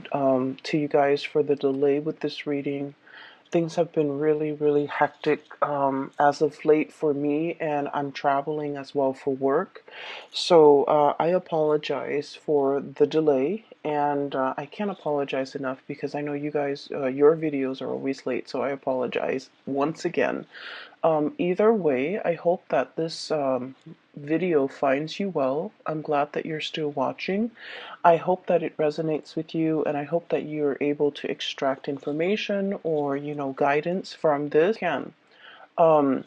To you guys for the delay with this reading. Things have been really hectic as of late for me, and I'm traveling as well for work. So I apologize for the delay, and I can't apologize enough because I know you guys, your videos are always late, so I apologize once again. Either way, I hope that this video finds you well. I'm glad that you're still watching. I hope that it resonates with you, and I hope that you're able to extract information or, guidance from this. Um,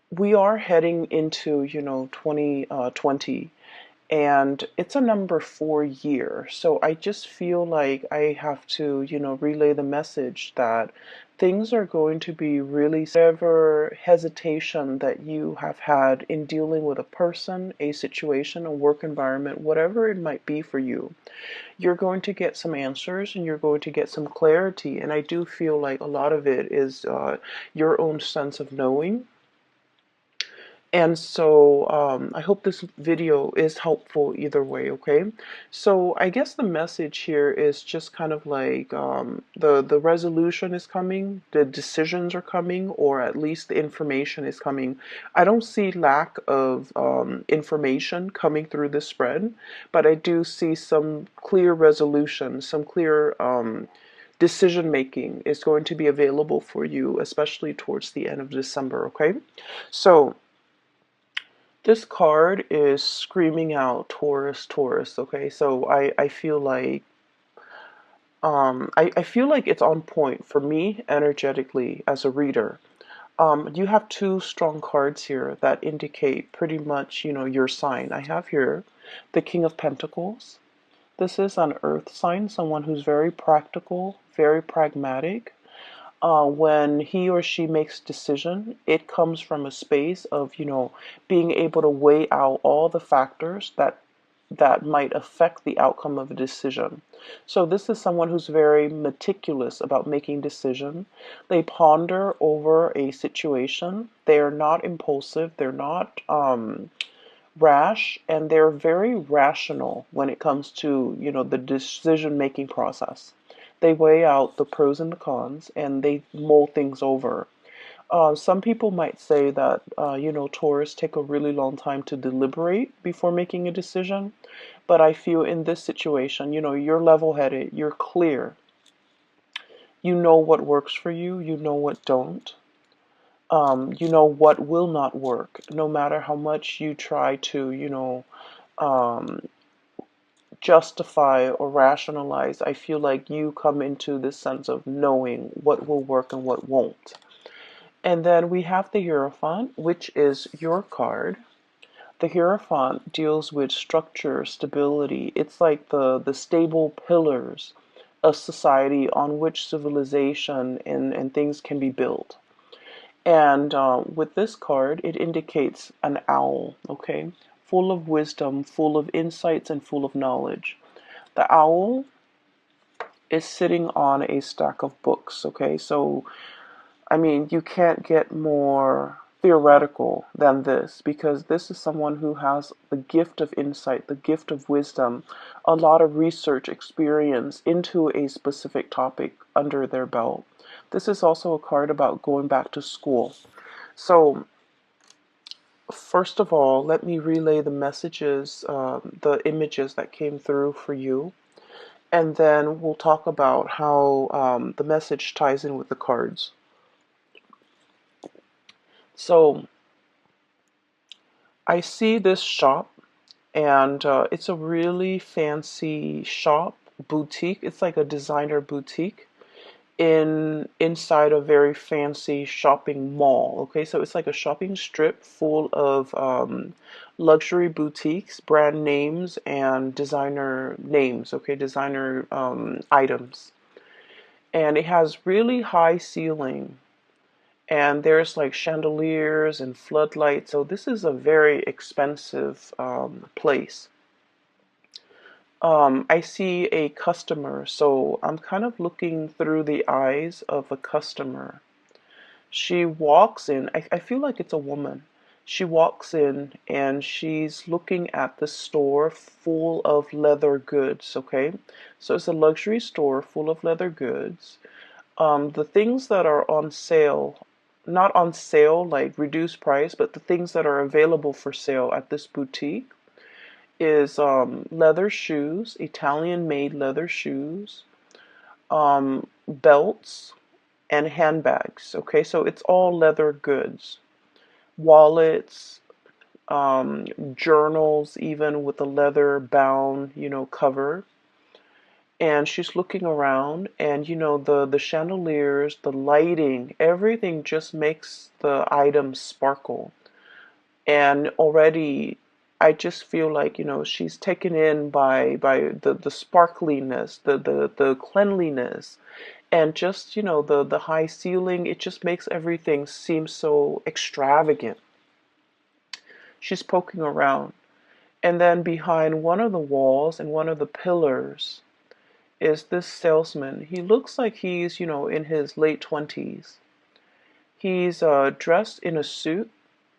we are heading into, 2020, and it's a number 4 year. So I just feel like I have to, relay the message that things are going to be really, whatever hesitation that you have had in dealing with a person, a situation, a work environment, whatever it might be for you, you're going to get some answers and you're going to get some clarity. And I do feel like a lot of it is your own sense of knowing. And so I hope this video is helpful either way, okay? So I guess the message here is just kind of like the resolution is coming, the decisions are coming, or at least the information is coming. I don't see lack of information coming through this spread, but I do see some clear resolution, some clear decision making is going to be available for you, especially towards the end of December, okay? So this card is screaming out Taurus, Taurus, okay? So I feel like I feel like it's on point for me energetically as a reader. You have two strong cards here that indicate pretty much, your sign. I have here the King of Pentacles. This is an earth sign, someone who's very practical, very pragmatic. When he or she makes decision, it comes from a space of, being able to weigh out all the factors that might affect the outcome of a decision. So this is someone who's very meticulous about making decision. They ponder over a situation. They are not impulsive. They're not rash, and they're very rational when it comes to, the decision making process. They weigh out the pros and the cons, and they mull things over. Some people might say that, Taurus take a really long time to deliberate before making a decision. But I feel in this situation, you're level-headed, you're clear. You know what works for you, you know what don't. You know what will not work, no matter how much you try to, um, justify or rationalize. I feel like you come into this sense of knowing what will work and what won't. And then we have the Hierophant, which is your card. The Hierophant deals with structure, stability. It's like the stable pillars of society on which civilization and things can be built. And with this card, it indicates an owl, okay? Full of wisdom, full of insights, and full of knowledge. The owl is sitting on a stack of books, okay? So, I mean, you can't get more theoretical than this, because this is someone who has the gift of insight, the gift of wisdom, a lot of research experience into a specific topic under their belt. This is also a card about going back to school. So, first of all, let me relay the messages, the images that came through for you, and then we'll talk about how the message ties in with the cards. So, I see this shop, and it's a really fancy shop, boutique. It's like a designer boutique inside a very fancy shopping mall. Okay, so it's like a shopping strip full of luxury boutiques, brand names, and designer names. Okay, designer items, and it has really high ceiling. And there's like chandeliers and floodlights. So this is a very expensive place. I see a customer, so I'm kind of looking through the eyes of a customer. She walks in, I feel like it's a woman. She walks in and she's looking at the store full of leather goods, okay? So it's a luxury store full of leather goods. The things that are on sale, not on sale like reduced price, but the things that are available for sale at this boutique is leather shoes, Italian made leather shoes, belts, and handbags. Okay, so it's all leather goods, wallets, journals, even with a leather bound, cover. And she's looking around, and the chandeliers, the lighting, everything just makes the items sparkle. And already I just feel like, she's taken in by the sparkliness, the cleanliness, and just, the high ceiling. It just makes everything seem so extravagant. She's poking around. And then behind one of the walls and one of the pillars is this salesman. He looks like he's, in his late 20s. He's dressed in a suit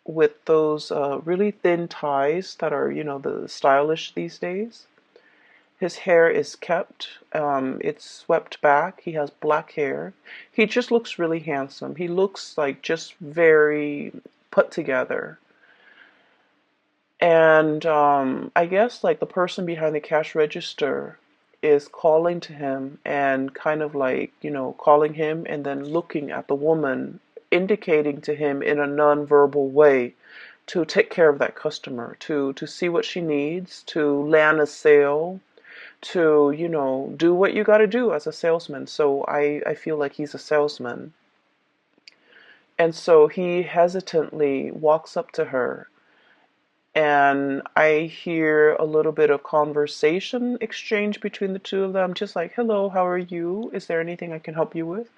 with those really thin ties that are, the stylish these days. His hair is kept, it's swept back. He has black hair. He just looks really handsome. He looks like just very put together. And I guess like the person behind the cash register is calling to him and kind of like, calling him and then looking at the woman, indicating to him in a non-verbal way to take care of that customer, to see what she needs, to land a sale, to, do what you got to do as a salesman. So I feel like he's a salesman. And so he hesitantly walks up to her, and I hear a little bit of conversation exchange between the two of them, just like, hello, how are you? Is there anything I can help you with?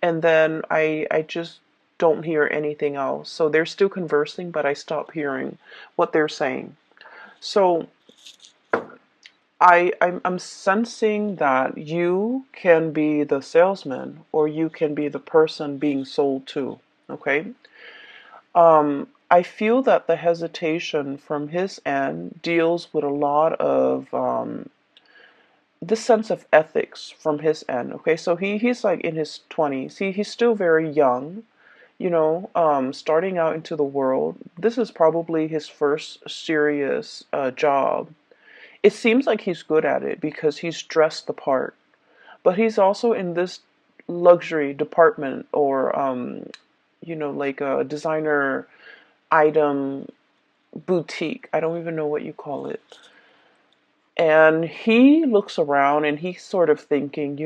And then I just don't hear anything else. So they're still conversing, but I stop hearing what they're saying. So I'm sensing that you can be the salesman or you can be the person being sold to, okay? I feel that the hesitation from his end deals with a lot of this sense of ethics from his end. Okay, so he's like in his 20s. He's still very young, starting out into the world. This is probably his first serious job. It seems like he's good at it because he's dressed the part, but he's also in this luxury department or like a designer item boutique. I don't even know what you call it. And he looks around and he's sort of thinking,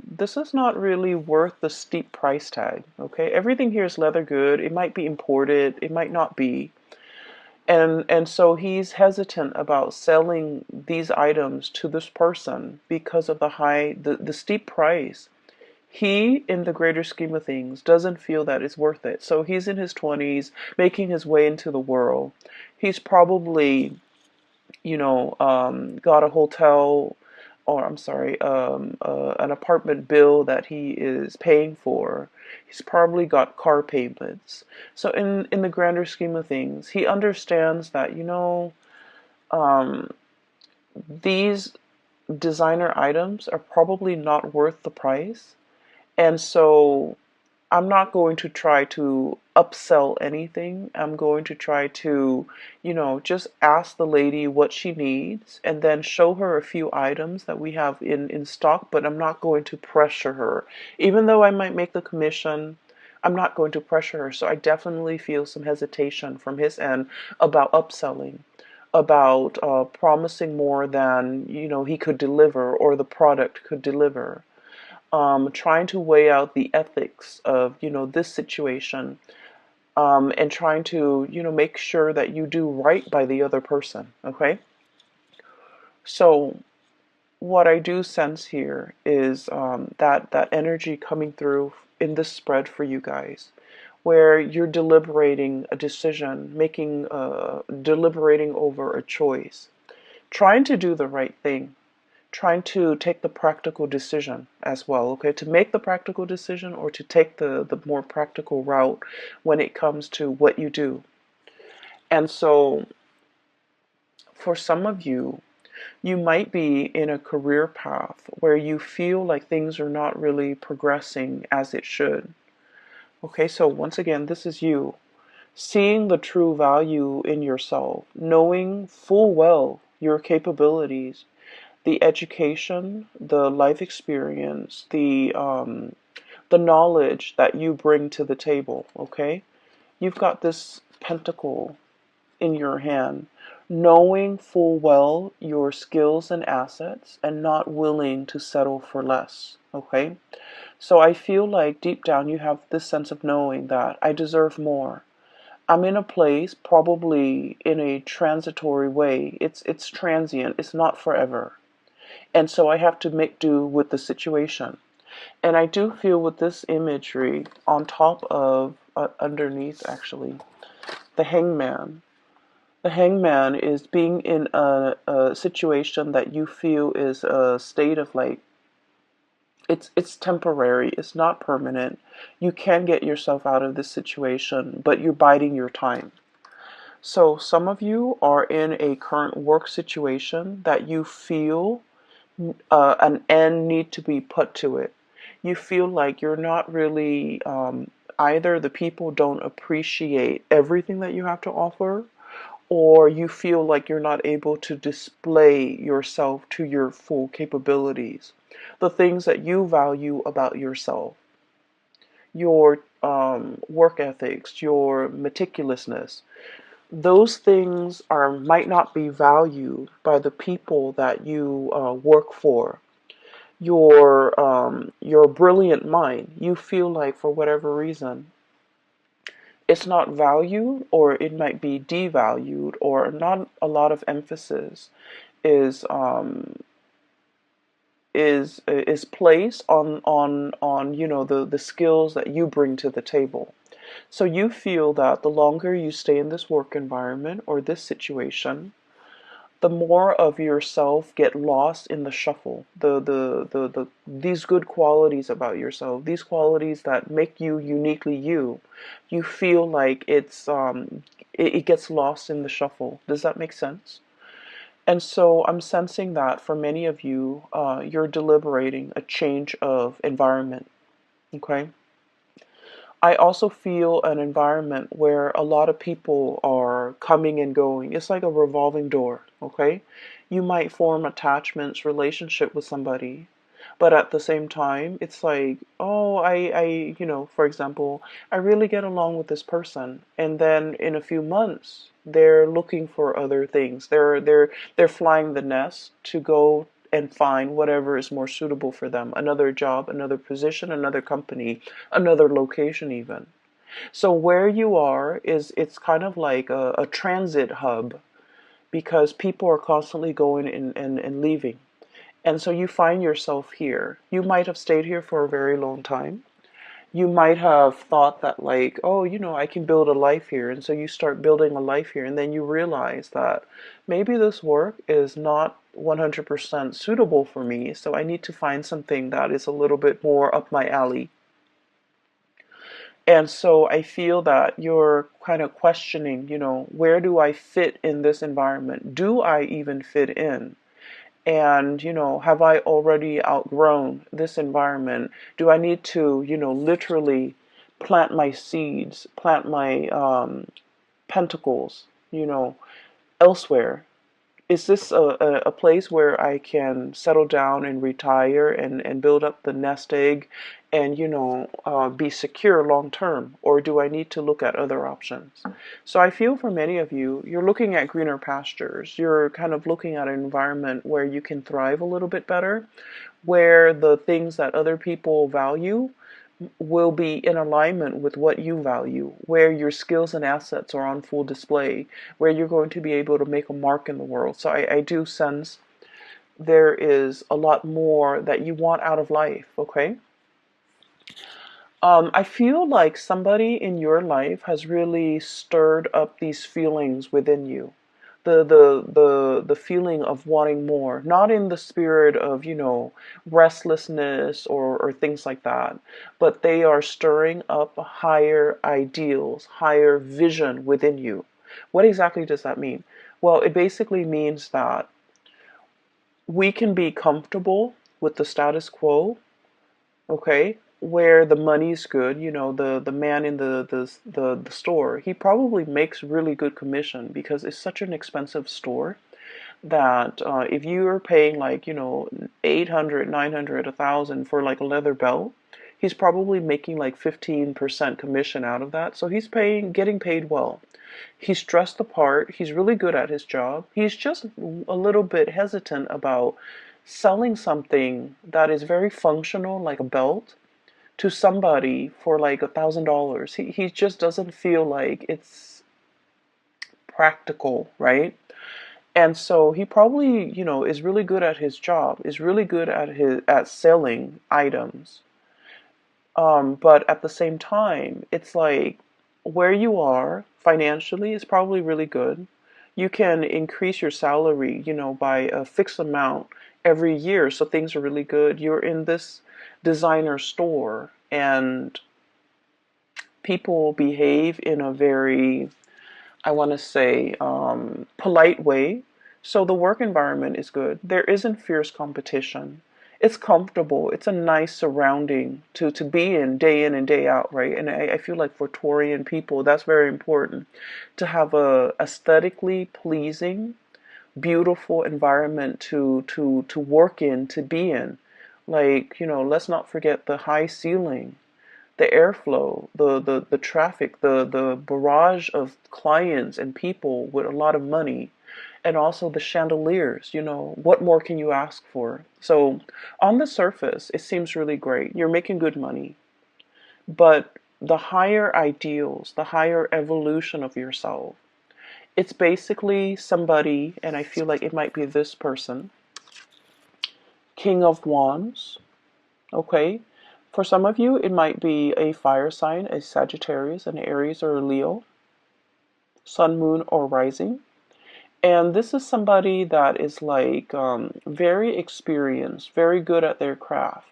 this is not really worth the steep price tag. Okay, everything here is leather good. It might be imported, it might not be. And so he's hesitant about selling these items to this person because of the steep price. He, in the greater scheme of things, doesn't feel that it's worth it. So he's in his 20s, making his way into the world. He's probably, got a hotel, or I'm sorry, an apartment bill that he is paying for. He's probably got car payments. So in the grander scheme of things, he understands that, um, these designer items are probably not worth the price. And so I'm not going to try to upsell anything. I'm going to try to, just ask the lady what she needs and then show her a few items that we have in stock, but I'm not going to pressure her. Even though I might make the commission, I'm not going to pressure her. So I definitely feel some hesitation from his end about upselling, about promising more than, he could deliver or the product could deliver. Trying to weigh out the ethics of, this situation, and trying to, make sure that you do right by the other person, okay? So what I do sense here is that energy coming through in this spread for you guys, where you're deliberating a decision, deliberating over a choice, trying to do the right thing, trying to take the practical decision as well, okay? To make the practical decision or to take the more practical route when it comes to what you do. And so for some of you, you might be in a career path where you feel like things are not really progressing as it should. Okay, so once again, this is you seeing the true value in yourself, knowing full well your capabilities, the education, the life experience, the knowledge that you bring to the table. Okay, you've got this pentacle in your hand, knowing full well your skills and assets and not willing to settle for less. Okay, so I feel like deep down you have this sense of knowing that I deserve more. I'm in a place, probably in a transitory way. It's transient. It's not forever. And so I have to make do with the situation. And I do feel with this imagery on top of, underneath actually, the hangman. The hangman is being in a situation that you feel is a state of like, it's temporary, it's not permanent. You can get yourself out of this situation, but you're biding your time. So some of you are in a current work situation that you feel an end need to be put to it. You feel like you're not really, either the people don't appreciate everything that you have to offer, or you feel like you're not able to display yourself to your full capabilities. The things that you value about yourself, your work ethics, your meticulousness, those things might not be valued by the people that you work for. Your brilliant mind, you feel like for whatever reason it's not valued, or it might be devalued, or not a lot of emphasis is is placed on the skills that you bring to the table. So you feel that the longer you stay in this work environment or this situation, the more of yourself get lost in the shuffle. These good qualities about yourself, these qualities that make you uniquely you, you feel like it gets lost in the shuffle. Does that make sense? And so I'm sensing that for many of you, you're deliberating a change of environment. Okay. I also feel an environment where a lot of people are coming and going. It's like a revolving door, okay? You might form attachments, relationship with somebody, but at the same time, it's like, oh, for example, I really get along with this person, and then in a few months, they're looking for other things. They're flying the nest to go and find whatever is more suitable for them, another job, another position, another company, another location even. So where you are it's kind of like a transit hub, because people are constantly going and leaving. And so you find yourself here. You might have stayed here for a very long time. You might have thought that like, oh, I can build a life here. And so you start building a life here, and then you realize that maybe this work is not 100% suitable for me. So I need to find something that is a little bit more up my alley. And so I feel that you're kind of questioning, where do I fit in this environment? Do I even fit in? And, have I already outgrown this environment? Do I need to, literally plant my seeds, plant my pentacles, elsewhere? Is this a place where I can settle down and retire and build up the nest egg and, be secure long term? Or do I need to look at other options? So I feel for many of you, you're looking at greener pastures. You're kind of looking at an environment where you can thrive a little bit better, where the things that other people value will be in alignment with what you value, where your skills and assets are on full display, where you're going to be able to make a mark in the world. So I do sense there is a lot more that you want out of life, okay? I feel like somebody in your life has really stirred up these feelings within you. The feeling of wanting more, not in the spirit of, restlessness or things like that, but they are stirring up higher ideals, higher vision within you. What exactly does that mean? Well, it basically means that we can be comfortable with the status quo, okay, where the money's good. The man in the store, he probably makes really good commission because it's such an expensive store that if you're paying like 800, 900, 1,000 for like a leather belt, he's probably making like 15% commission out of that. So he's getting paid well. He's dressed the part. He's really good at his job. He's just a little bit hesitant about selling something that is very functional, like a belt, to somebody for like $1,000. He just doesn't feel like it's practical, right? And so he probably, is really good at his job, is really good at selling items. But at the same time, it's like where you are financially is probably really good. You can increase your salary, by a fixed amount every year, so things are really good. You're in this designer store, and people behave in a very, I want to say, polite way. So the work environment is good. There isn't fierce competition. It's comfortable. It's a nice surrounding to be in and day out, right? And I feel like for Taurian people, that's very important to have a aesthetically pleasing, beautiful environment to work in, to be in. Like, let's not forget the high ceiling, the airflow, the traffic, the barrage of clients and people with a lot of money, and also the chandeliers. What more can you ask for? So on the surface, it seems really great. You're making good money, but the higher ideals, the higher evolution of yourself, it's basically somebody, and I feel like it might be this person, King of Wands, okay? For some of you, it might be a fire sign, a Sagittarius, an Aries, or a Leo, Sun, Moon, or Rising. And this is somebody that is like very experienced, very good at their craft.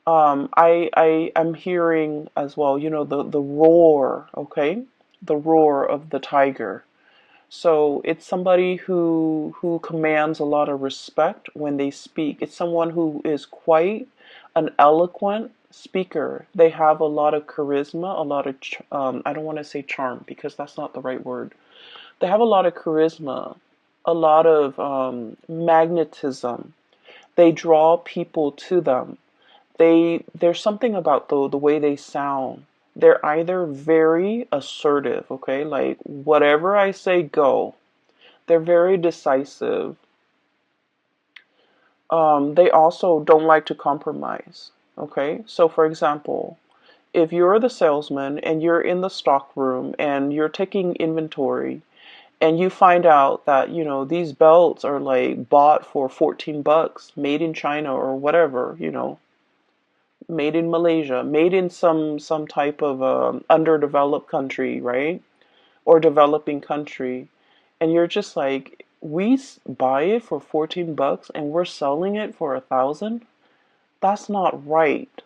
I am hearing as well, the roar, okay? The roar of the tiger. So it's somebody who commands a lot of respect when they speak. It's someone who is quite an eloquent speaker. They have a lot of charisma, a lot of I don't want to say charm because that's not the right word. They have a lot of charisma, a lot of magnetism. They draw people to them. There's something about the way they sound. They're either very assertive, okay, like whatever I say, go. They're very decisive. They also don't like to compromise, okay. So for example, if you're the salesman and you're in the stock room and you're taking inventory and you find out that these belts are like bought for 14 bucks, made in China or whatever, made in Malaysia, made in some type of underdeveloped country, right? Or developing country, and you're just like, we buy it for 14 bucks and we're selling it for 1,000. That's not right.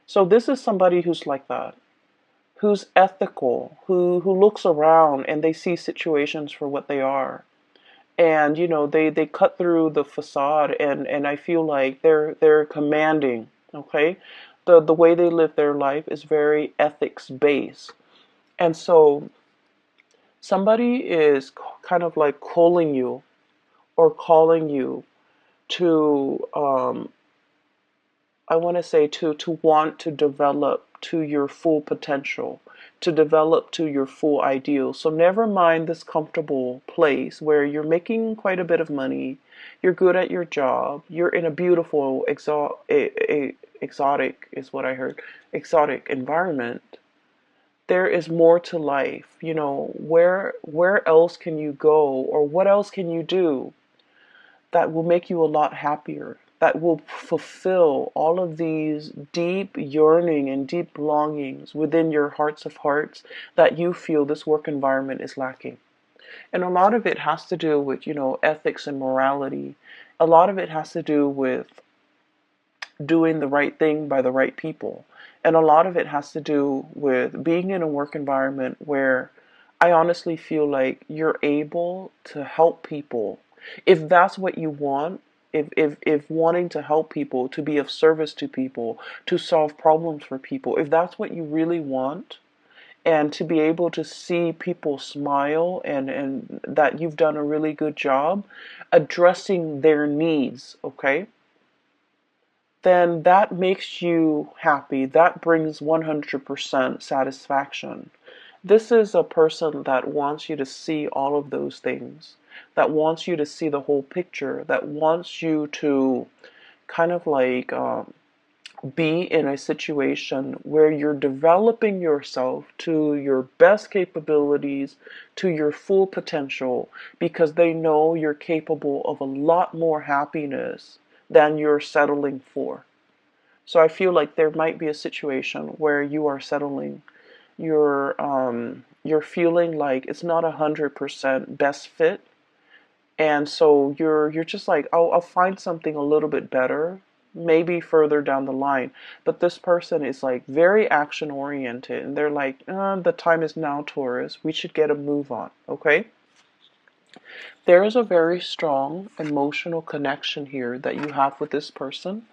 So this is somebody who's like that, who's ethical, who looks around and they see situations for what they are. And they cut through the facade, and I feel like they're commanding, okay? The way they live their life is very ethics based. And so somebody is kind of like calling you or calling you to I want to say to want to develop to your full potential, to develop to your full ideal. So never mind this comfortable place where you're making quite a bit of money, you're good at your job, you're in a beautiful exotic is what I heard, exotic environment. There is more to life. Where else can you go, or what else can you do that will make you a lot happier, that will fulfill all of these deep yearning and deep longings within your hearts of hearts that you feel this work environment is lacking. And a lot of it has to do with, ethics and morality. A lot of it has to do with doing the right thing by the right people. And a lot of it has to do with being in a work environment where I honestly feel like you're able to help people. If that's what you want, if wanting to help people, to be of service to people, to solve problems for people, if that's what you really want, and to be able to see people smile, and that you've done a really good job addressing their needs, okay? Then that makes you happy. That brings 100% satisfaction. This is a person that wants you to see all of those things, that wants you to see the whole picture, that wants you to kind of like be in a situation where you're developing yourself to your best capabilities, to your full potential, because they know you're capable of a lot more happiness than you're settling for. So I feel like there might be a situation where you are settling. You're feeling like it's not 100% best fit, and so you're just like, oh, I'll find something a little bit better, maybe further down the line. But this person is like very action oriented, and they're like, the time is now, Taurus. We should get a move on, okay? There is a very strong emotional connection here that you have with this person.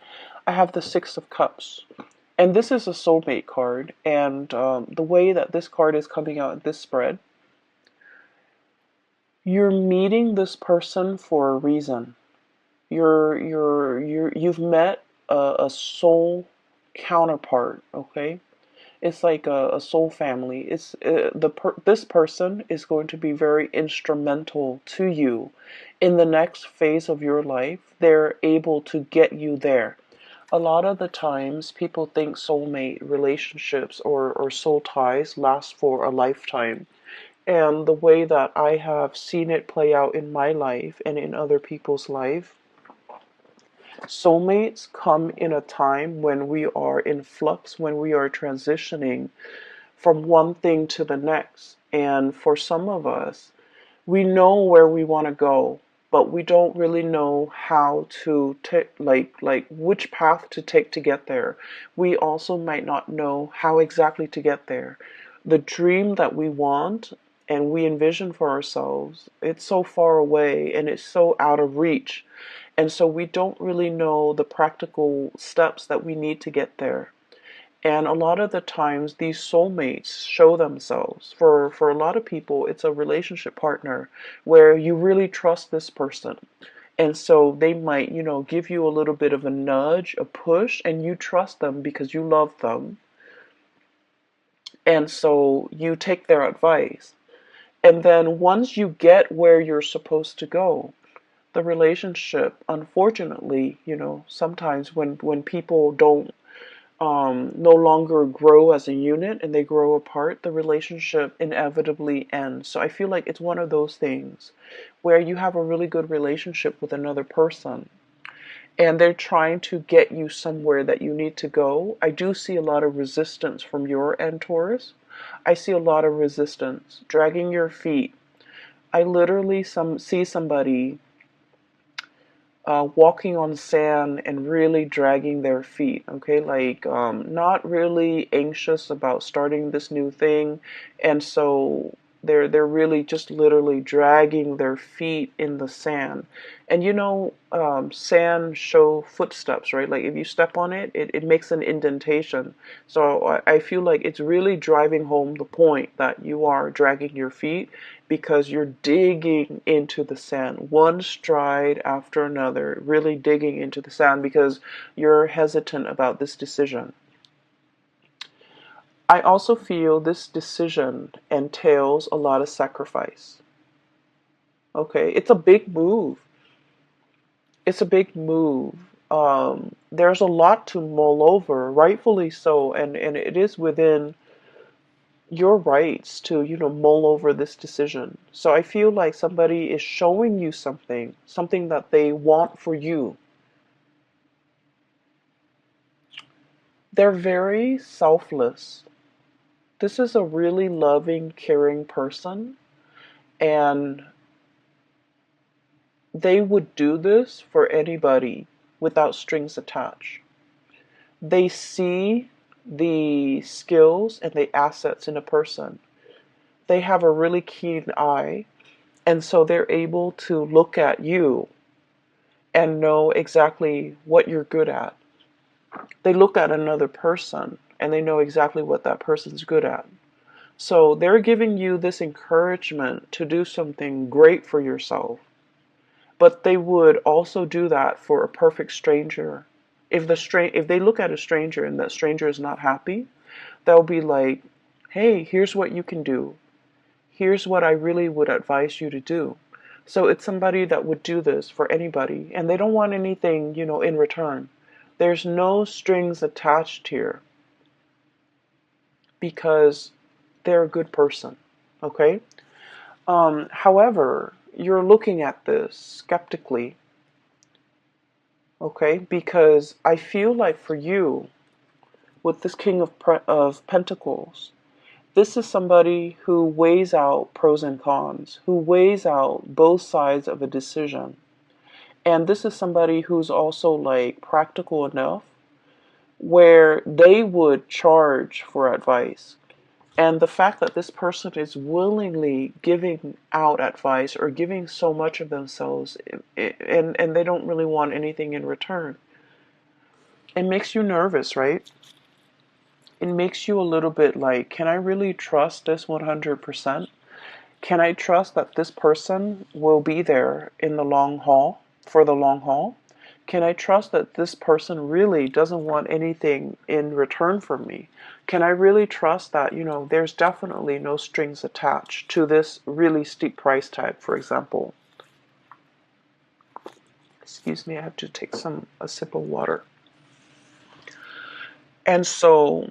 I have the Six of Cups. And this is a soulmate card. And the way that this card is coming out in this spread, you're meeting this person for a reason. You've met a soul counterpart, okay? It's like a soul family. It's this person is going to be very instrumental to you in the next phase of your life. They're able to get you there. A lot of the times, people think soulmate relationships or soul ties last for a lifetime. And the way that I have seen it play out in my life and in other people's life, soulmates come in a time when we are in flux, when we are transitioning from one thing to the next. And for some of us, we know where we want to go, but we don't really know how to take, like which path to take to get there. We also might not know how exactly to get there. The dream that we want and we envision for ourselves, it's so far away and it's so out of reach. And so we don't really know the practical steps that we need to get there. And a lot of the times, these soulmates show themselves. For a lot of people, it's a relationship partner where you really trust this person. And so they might, give you a little bit of a nudge, a push, and you trust them because you love them. And so you take their advice. And then once you get where you're supposed to go, the relationship, unfortunately, sometimes when people don't no longer grow as a unit and they grow apart, the relationship inevitably ends. So I feel like it's one of those things where you have a really good relationship with another person and they're trying to get you somewhere that you need to go. I do see a lot of resistance from your end, Taurus. I see a lot of resistance, dragging your feet. I literally see somebody walking on sand and really dragging their feet, okay? Like, not really anxious about starting this new thing. And so they're really just literally dragging their feet in the sand. And sand show footsteps, right? Like if you step on it, it makes an indentation. So I feel like it's really driving home the point that you are dragging your feet because you're digging into the sand, one stride after another, really digging into the sand because you're hesitant about this decision. I also feel this decision entails a lot of sacrifice. Okay, it's a big move. It's a big move. There's a lot to mull over, rightfully so, and it is within your rights to, mull over this decision. So I feel like somebody is showing you something that they want for you. They're very selfless. This is a really loving, caring person, and they would do this for anybody without strings attached. They see the skills and the assets in a person. they have a really keen eye, and so they're able to look at you and know exactly what you're good at. They look at another person and they know exactly what that person's good at. So they're giving you this encouragement to do something great for yourself. But they would also do that for a perfect stranger. If they look at a stranger and that stranger is not happy, they'll be like, "Hey, here's what you can do. Here's what I really would advise you to do." So it's somebody that would do this for anybody, and they don't want anything, in return. There's no strings attached here because they're a good person, okay? However, you're looking at this skeptically, okay? Because I feel like for you, with this King of Pentacles, this is somebody who weighs out pros and cons, who weighs out both sides of a decision. And this is somebody who's also like practical enough where they would charge for advice. And the fact that this person is willingly giving out advice or giving so much of themselves, and they don't really want anything in return, it makes you nervous, right? It makes you a little bit like, can I really trust this 100%? Can I trust that this person will be there in the long haul, for the long haul? Can I trust that this person really doesn't want anything in return from me? Can I really trust that, there's definitely no strings attached to this really steep price tag, for example? Excuse me, I have to take a sip of water. And so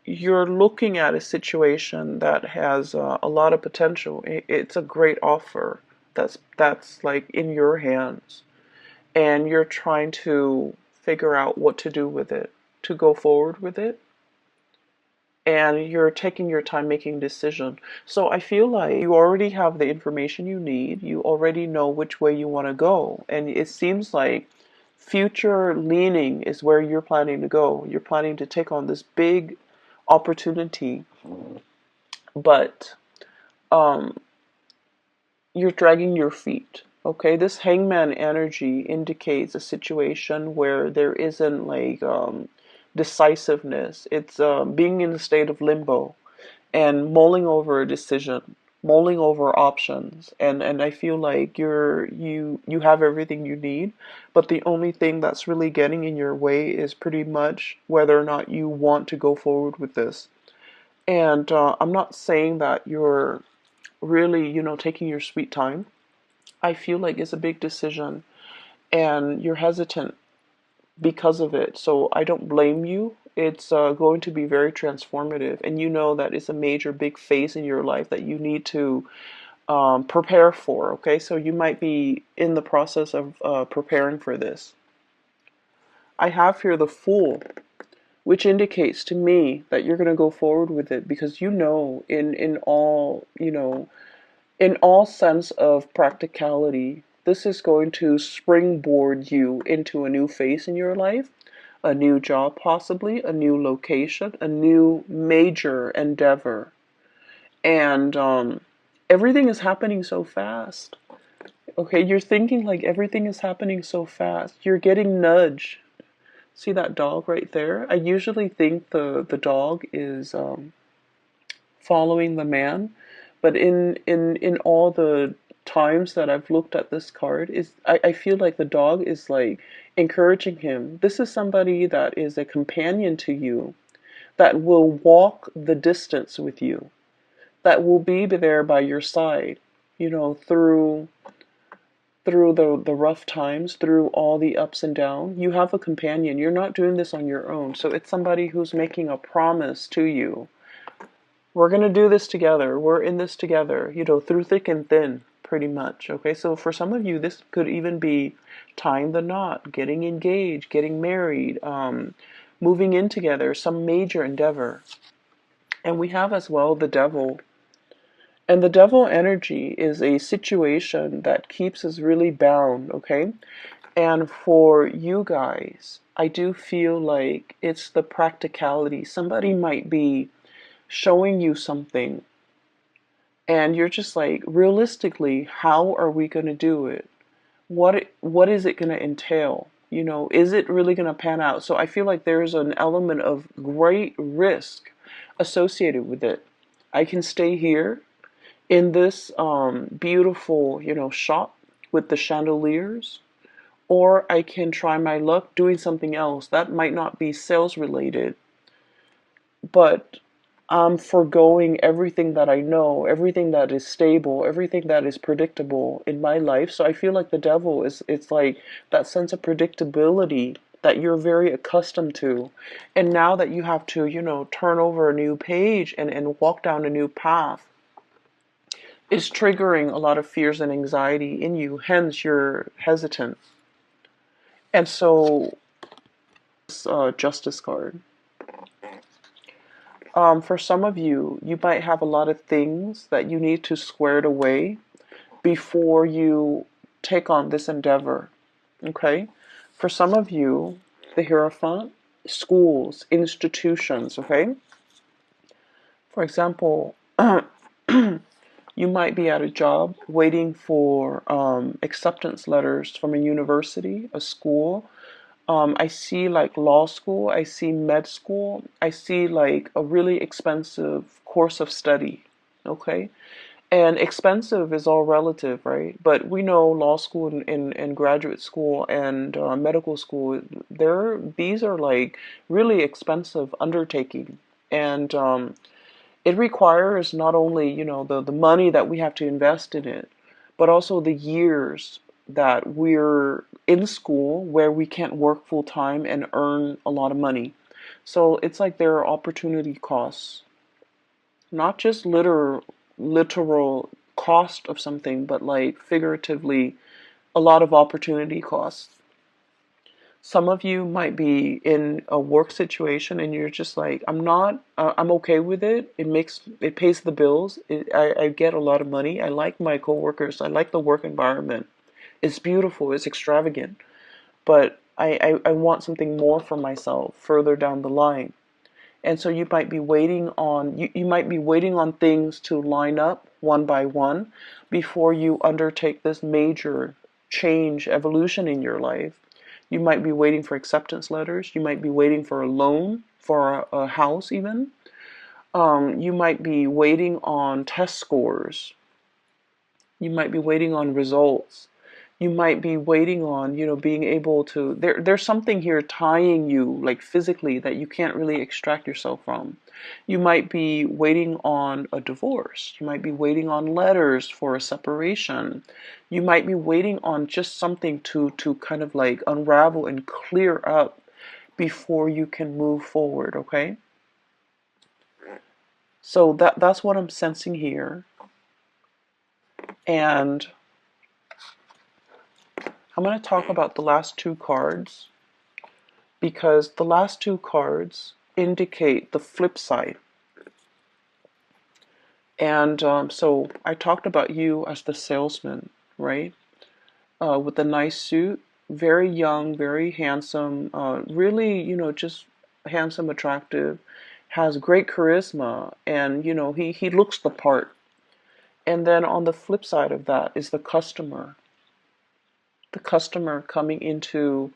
you're looking at a situation that has a lot of potential. It's a great offer that's like in your hands, and you're trying to figure out what to do with it, to go forward with it, and you're taking your time making a decision. So I feel like you already have the information you need. You already know which way you want to go, and it seems like future leaning is where you're planning to go. You're planning to take on this big opportunity, but um, you're dragging your feet. Okay, this hangman energy indicates a situation where there isn't like decisiveness. It's being in a state of limbo and mulling over a decision, mulling over options, and I feel like you have everything you need, but the only thing that's really getting in your way is pretty much whether or not you want to go forward with this. And I'm not saying that you're really, taking your sweet time. I feel like it's a big decision and you're hesitant because of it. So I don't blame you. It's going to be very transformative. And you know that it's a major, big phase in your life that you need to prepare for. Okay, so you might be in the process of preparing for this. I have here the Fool, which indicates to me that you're going to go forward with it because in all, in all sense of practicality, this is going to springboard you into a new phase in your life, a new job possibly, a new location, a new major endeavor. And everything is happening so fast. Okay, you're thinking like everything is happening so fast. You're getting nudged. See that dog right there? I usually think the dog is following the man, but in all the times that I've looked at this card, I feel like the dog is like encouraging him. This is somebody that is a companion to you, that will walk the distance with you, that will be there by your side, through the rough times, through all the ups and downs. You have a companion. You're not doing this on your own. So it's somebody who's making a promise to you. We're going to do this together. We're in this together, through thick and thin, pretty much. Okay, so for some of you, this could even be tying the knot, getting engaged, getting married, moving in together, some major endeavor. And we have as well the Devil. And the Devil energy is a situation that keeps us really bound, okay? And for you guys, I do feel like it's the practicality. Somebody might be showing you something And you're just like, realistically, how are we going to do it? What is it going to entail? You know, is it really going to pan out? So I feel like there's an element of great risk associated with it. I can stay here in this beautiful, you know, shop with the chandeliers, or I can try my luck doing something else that might not be sales related, but I'm foregoing everything that I know, everything that is stable, everything that is predictable in my life. So I feel like the devil is, it's like that sense of predictability that you're very accustomed to. And now that you have to, you know, turn over a new page and walk down a new path, is triggering a lot of fears and anxiety in you. Hence, you're hesitant. And so, Justice card. For some of you, you might have a lot of things that you need to square it away before you take on this endeavor. Okay? For some of you, the Hierophant, schools, institutions, okay? For example, you might be at a job waiting for acceptance letters from a university, a school. I see like law school, I see med school, I see like a really expensive course of study. Okay? And expensive is all relative, right? But we know law school and graduate school and medical school, these are like really expensive undertaking. And it requires not only, you know, the money that we have to invest in it, but also the years that we're in school where we can't work full time and earn a lot of money. So it's like there are opportunity costs, not just literal cost of something, but like figuratively a lot of opportunity costs. Some of you might be in a work situation and you're just like, I'm okay with it. It pays the bills. I get a lot of money. I like my coworkers. I like the work environment. It's beautiful. It's extravagant. But I want something more for myself further down the line. And so you might be waiting on things to line up one by one before you undertake this major change, evolution in your life. You might be waiting for acceptance letters. You might be waiting for a loan for a house even. You might be waiting on test scores. You might be waiting on results. You might be waiting on, you know, being able to, there's something here tying you like physically that you can't really extract yourself from. You might be waiting on a divorce. You might be waiting on letters for a separation. You might be waiting on just something to kind of like unravel and clear up before you can move forward, okay? So that's what I'm sensing here. And I'm going to talk about the last two cards because the last two cards indicate the flip side. And so I talked about you as the salesman, right? With a nice suit, very young, very handsome, really, you know, just handsome, attractive, has great charisma, and, you know, he looks the part. And then on the flip side of that is the customer. The customer coming into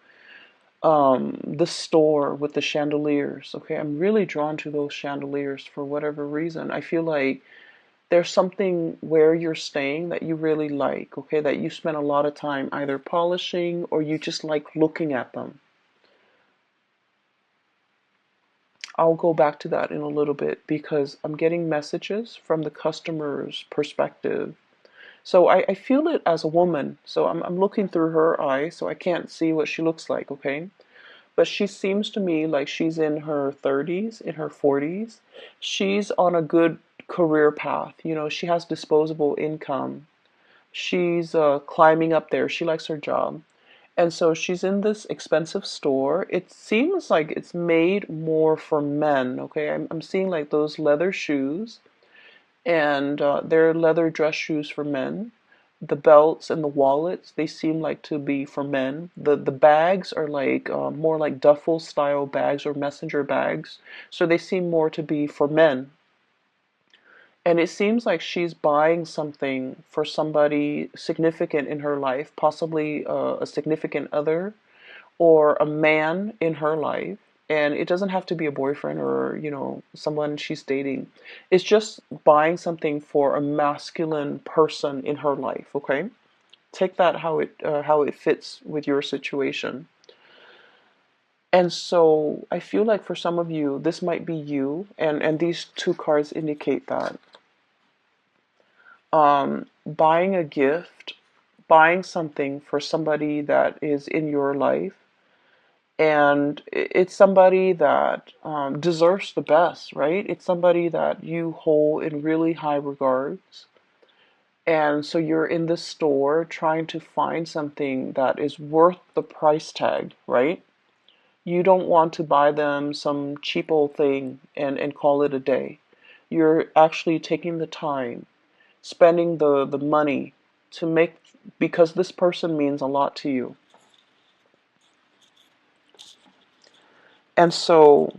the store with the chandeliers. Okay, I'm really drawn to those chandeliers for whatever reason. I feel like there's something where you're staying that you really like, okay, that you spend a lot of time either polishing or you just like looking at them. I'll go back to that in a little bit because I'm getting messages from the customer's perspective. So I feel it as a woman. So I'm looking through her eyes, so I can't see what she looks like, okay? But she seems to me like she's in her 30s, in her 40s. She's on a good career path. You know, she has disposable income. She's climbing up there. She likes her job. And so she's in this expensive store. It seems like it's made more for men, okay? I'm seeing like those leather shoes, and they're leather dress shoes for men. The belts and the wallets, they seem like to be for men. The bags are like more like duffel style bags or messenger bags, so they seem more to be for men. And it seems like she's buying something for somebody significant in her life, possibly a significant other or a man in her life. And it doesn't have to be a boyfriend or, someone she's dating. It's just buying something for a masculine person in her life, okay? Take that how it fits with your situation. And so I feel like for some of you, this might be you, and these two cards indicate that. Buying a gift, buying something for somebody that is in your life, and it's somebody that deserves the best, right? It's somebody that you hold in really high regards. And so you're in the store trying to find something that is worth the price tag, right? You don't want to buy them some cheap old thing and call it a day. You're actually taking the time, spending the money to make, because this person means a lot to you. And so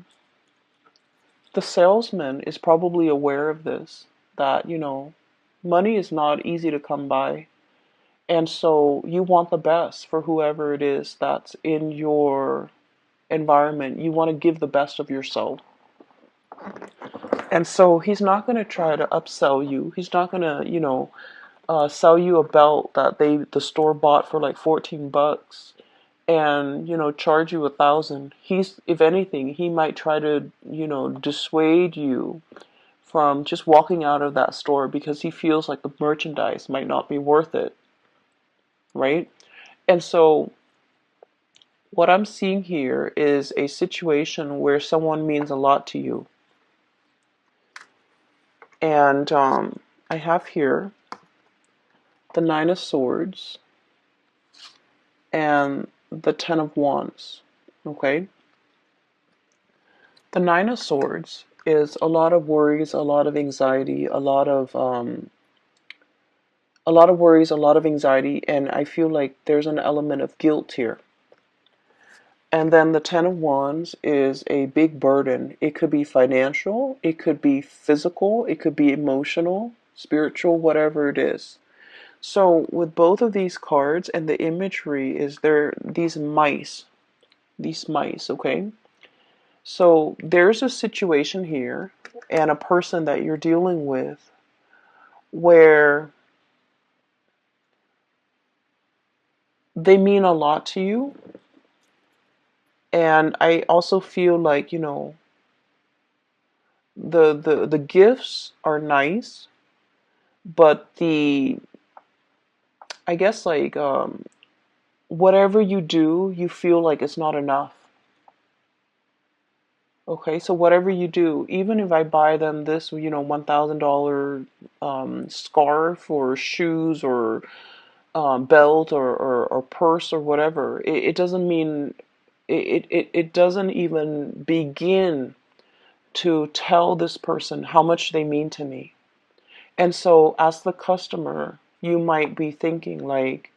the salesman is probably aware of this, that, money is not easy to come by. And so you want the best for whoever it is that's in your environment. You want to give the best of yourself. And so he's not going to try to upsell you. He's not going to, sell you a belt that the store bought for like 14 bucks and, charge you 1,000. If anything, he might try to, dissuade you from just walking out of that store because he feels like the merchandise might not be worth it, right? And so what I'm seeing here is a situation where someone means a lot to you. And I have here the Nine of Swords and the Ten of Wands. Okay? The Nine of Swords is a lot of worries, a lot of anxiety, a lot of worries, a lot of anxiety, and I feel like there's an element of guilt here. And then the Ten of Wands is a big burden. It could be financial, it could be physical, it could be emotional, spiritual, whatever it is. So with both of these cards, and the imagery is there, these mice, okay? So there's a situation here and a person that you're dealing with where they mean a lot to you. And I also feel like, the gifts are nice, but I guess like whatever you do, you feel like it's not enough. Okay, so whatever you do, even if I buy them this, $1,000 scarf or shoes or belt or purse or whatever, it doesn't mean, it doesn't even begin to tell this person how much they mean to me. And so as the customer, you might be thinking like,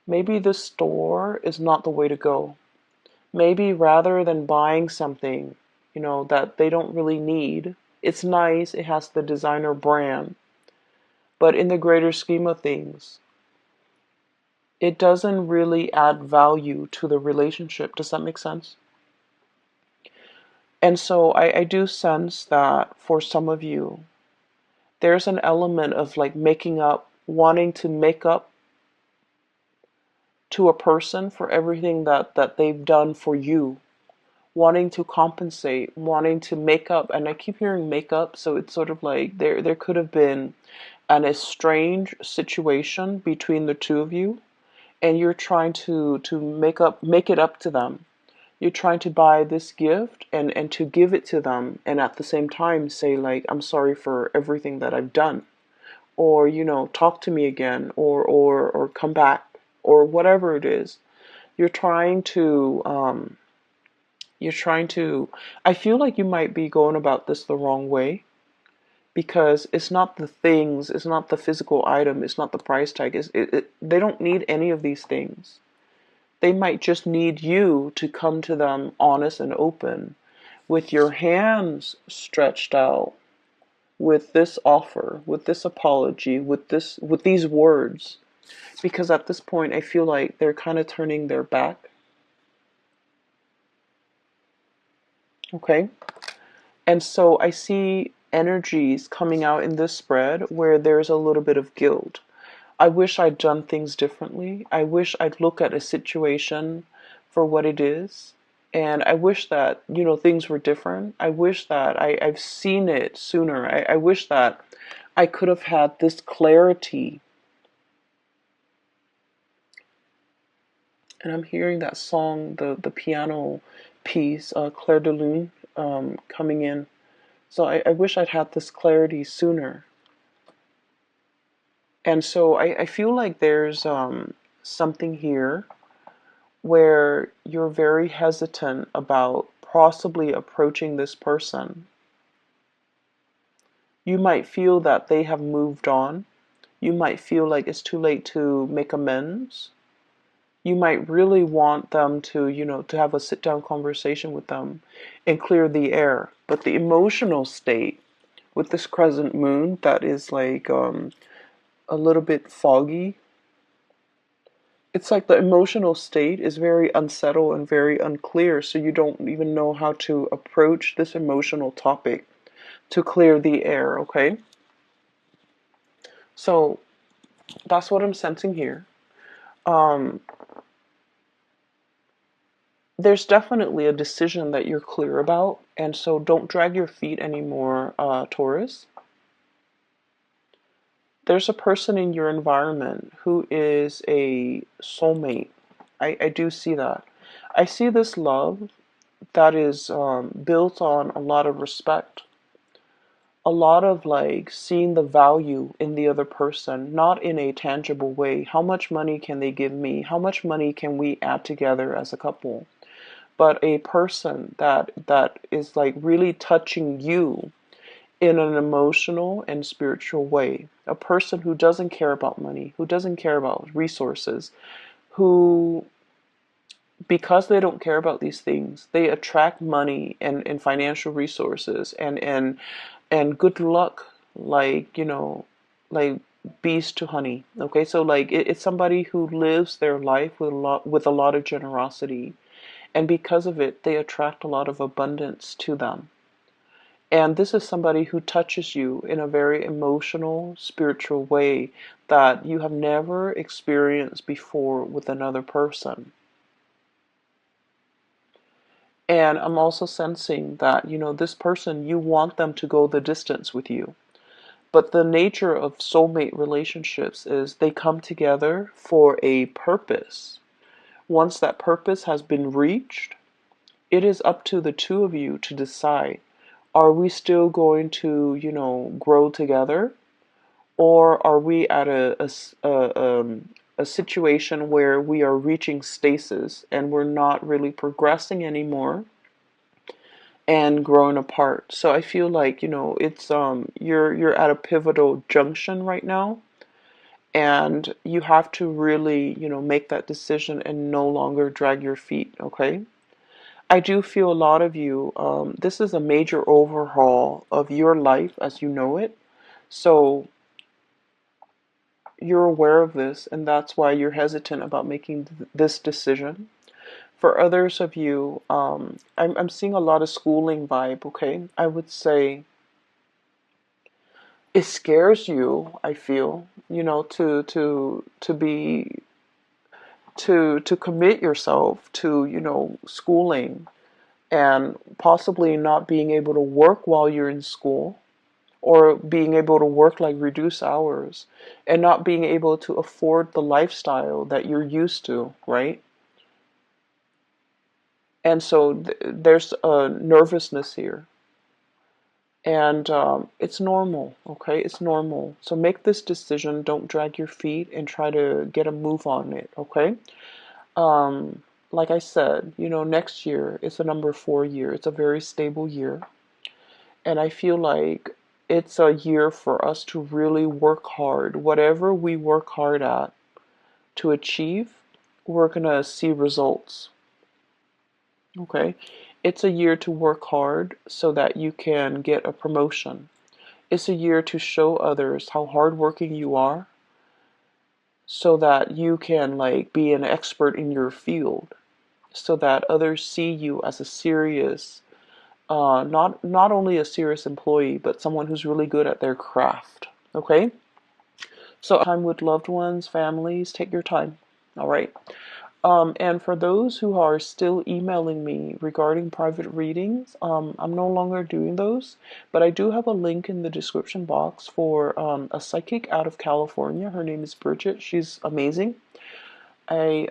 maybe the store is not the way to go. Maybe rather than buying something, that they don't really need, it's nice, it has the designer brand, but in the greater scheme of things, it doesn't really add value to the relationship. Does that make sense? And so I do sense that for some of you, there's an element of like making up, wanting to make up to a person for everything that they've done for you, wanting to compensate, wanting to make up. And I keep hearing make up, so it's sort of like there could have been an estranged situation between the two of you, and you're trying to make it up to them. You're trying to buy this gift and to give it to them, and at the same time say like, I'm sorry for everything that I've done, or talk to me again, or come back, or whatever it is. You're trying to I feel like you might be going about this the wrong way, because it's not the things, it's not the physical item, it's not the price tag. They don't need any of these things. They might just need you to come to them honest and open with your hands stretched out, with this offer, with this apology, with these words, because at this point I feel like they're kind of turning their back. Okay? And so I see energies coming out in this spread where there's a little bit of guilt. I wish I'd done things differently. I wish I'd look at a situation for what it is. And I wish that, things were different. I wish that I've seen it sooner. I wish that I could have had this clarity. And I'm hearing that song, the piano piece, Claire de Lune, coming in. So I wish I'd had this clarity sooner. And so I feel like there's something here where you're very hesitant about possibly approaching this person. You might feel that they have moved on. You might feel like it's too late to make amends. You might really want them to have a sit down conversation with them and clear the air. But the emotional state with this crescent moon that is like a little bit foggy, it's like the emotional state is very unsettled and very unclear, so you don't even know how to approach this emotional topic to clear the air, okay? So that's what I'm sensing here. Um, there's definitely a decision that you're clear about, and so don't drag your feet anymore, Taurus. There's a person in your environment who is a soulmate. I do see that. I see this love that is built on a lot of respect, a lot of like seeing the value in the other person, not in a tangible way. How much money can they give me? How much money can we add together as a couple? But a person that is like really touching you in an emotional and spiritual way. A person who doesn't care about money, who doesn't care about resources, who, because they don't care about these things, they attract money and financial resources and good luck, like, like bees to honey. Okay, so like it's somebody who lives their life with a lot of generosity, and because of it they attract a lot of abundance to them. And this is somebody who touches you in a very emotional, spiritual way that you have never experienced before with another person. And I'm also sensing that, this person, you want them to go the distance with you. But the nature of soulmate relationships is they come together for a purpose. Once that purpose has been reached, it is up to the two of you to decide, are we still going to, grow together? Or are we at a situation where we are reaching stasis and we're not really progressing anymore and growing apart? So I feel like, it's you're at a pivotal junction right now, and you have to really, make that decision and no longer drag your feet, okay? I do feel a lot of you, this is a major overhaul of your life as you know it. So you're aware of this, and that's why you're hesitant about making this decision. For others of you, I'm seeing a lot of schooling vibe, okay? I would say it scares you, I feel, to be to commit yourself to, schooling and possibly not being able to work while you're in school, or being able to work like reduced hours and not being able to afford the lifestyle that you're used to, right? And so there's a nervousness here. And it's normal, okay? It's normal. So make this decision. Don't drag your feet and try to get a move on it, okay? Um, like I said, next year it's a number 4 year. It's a very stable year. And I feel like it's a year for us to really work hard. Whatever we work hard at to achieve, we're going to see results. Okay? It's a year to work hard so that you can get a promotion. It's a year to show others how hardworking you are so that you can like be an expert in your field, so that others see you as a serious, not only a serious employee, but someone who's really good at their craft. Okay? So time with loved ones, families, take your time. All right. And for those who are still emailing me regarding private readings, I'm no longer doing those, but I do have a link in the description box for a psychic out of California. Her name is Bridget. She's amazing. I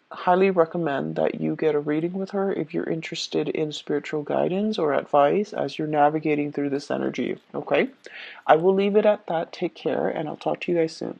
highly recommend that you get a reading with her if you're interested in spiritual guidance or advice as you're navigating through this energy. Okay? I will leave it at that. Take care, and I'll talk to you guys soon.